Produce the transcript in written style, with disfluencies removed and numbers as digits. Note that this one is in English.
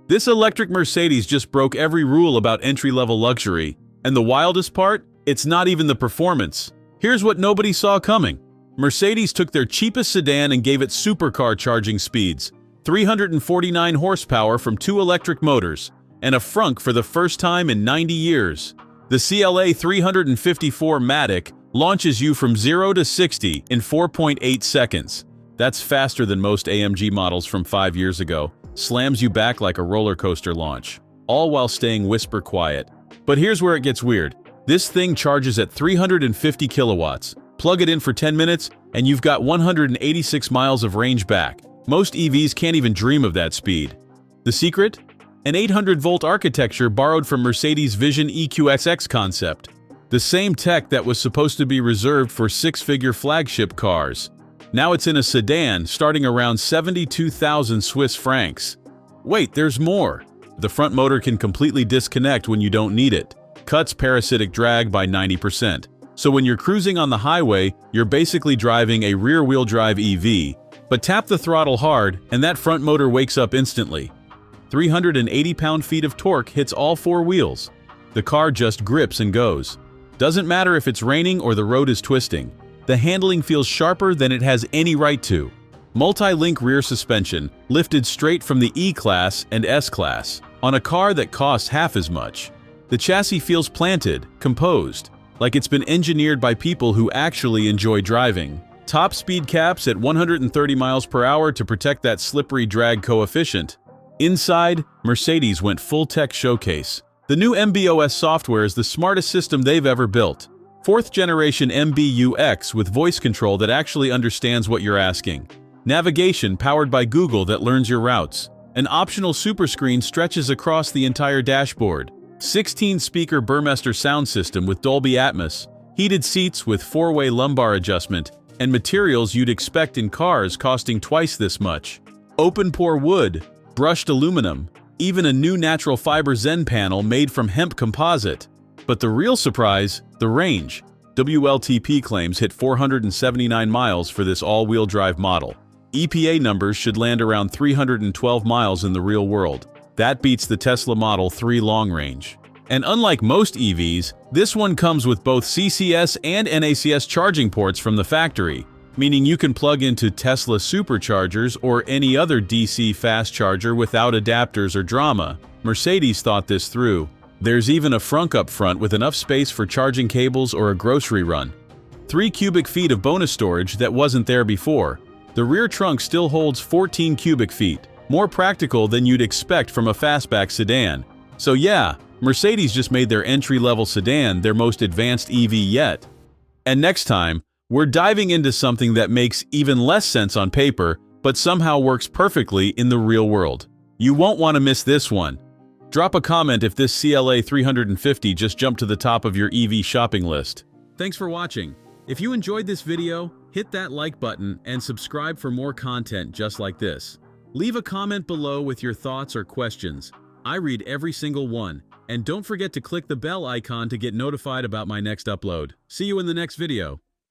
This electric Mercedes just broke every rule about entry-level luxury. And the wildest part? It's not even the performance. Here's what nobody saw coming. Mercedes took their cheapest sedan and gave it supercar charging speeds, 349 horsepower from 2 electric motors, and a frunk for the first time in 90 years. The CLA 4MATIC launches you from 0 to 60 in 4.8 seconds. That's faster than most AMG models from 5 years ago. Slams you back like a roller coaster launch, all while staying whisper quiet. But here's where it gets weird. This thing charges at 350 kilowatts. Plug it in for 10 minutes, and you've got 186 miles of range back. Most EVs can't even dream of that speed. The secret? An 800-volt architecture borrowed from Mercedes' Vision EQXX concept. The same tech that was supposed to be reserved for six-figure flagship cars. Now it's in a sedan starting around 72,000 Swiss francs. Wait, there's more. The front motor can completely disconnect when you don't need it. Cuts parasitic drag by 90%. So when you're cruising on the highway, you're basically driving a rear-wheel drive EV. But tap the throttle hard, and that front motor wakes up instantly. 380 pound-feet of torque hits all 4 wheels. The car just grips and goes. Doesn't matter if it's raining or the road is twisting. The handling feels sharper than it has any right to. Multi-link rear suspension, lifted straight from the E-Class and S-Class, on a car that costs half as much. The chassis feels planted, composed, like it's been engineered by people who actually enjoy driving. Top speed caps at 130 miles per hour to protect that slippery drag coefficient. Inside, Mercedes went full-tech showcase. The new MB.OS software is the smartest system they've ever built. 4th generation MBUX with voice control that actually understands what you're asking. Navigation powered by Google that learns your routes. An optional super screen stretches across the entire dashboard. 16-speaker Burmester sound system with Dolby Atmos. Heated seats with 4-way lumbar adjustment. And materials you'd expect in cars costing twice this much. Open-pore wood, brushed aluminum, even a new natural fiber Zen panel made from hemp composite. But the real surprise, the range. WLTP claims hit 479 miles for this all-wheel drive model. EPA numbers should land around 312 miles in the real world. That beats the Tesla Model 3 long range. And unlike most EVs, this one comes with both CCS and NACS charging ports from the factory, meaning you can plug into Tesla superchargers or any other DC fast charger without adapters or drama. Mercedes thought this through. There's even a frunk up front with enough space for charging cables or a grocery run. 3 cubic feet of bonus storage that wasn't there before. The rear trunk still holds 14 cubic feet, more practical than you'd expect from a fastback sedan. So yeah, Mercedes just made their entry-level sedan their most advanced EV yet. And next time, we're diving into something that makes even less sense on paper, but somehow works perfectly in the real world. You won't want to miss this one. Drop a comment if this CLA 350 just jumped to the top of your EV shopping list. Thanks for watching. If you enjoyed this video, hit that like button and subscribe for more content just like this. Leave a comment below with your thoughts or questions. I read every single one. And don't forget to click the bell icon to get notified about my next upload. See you in the next video.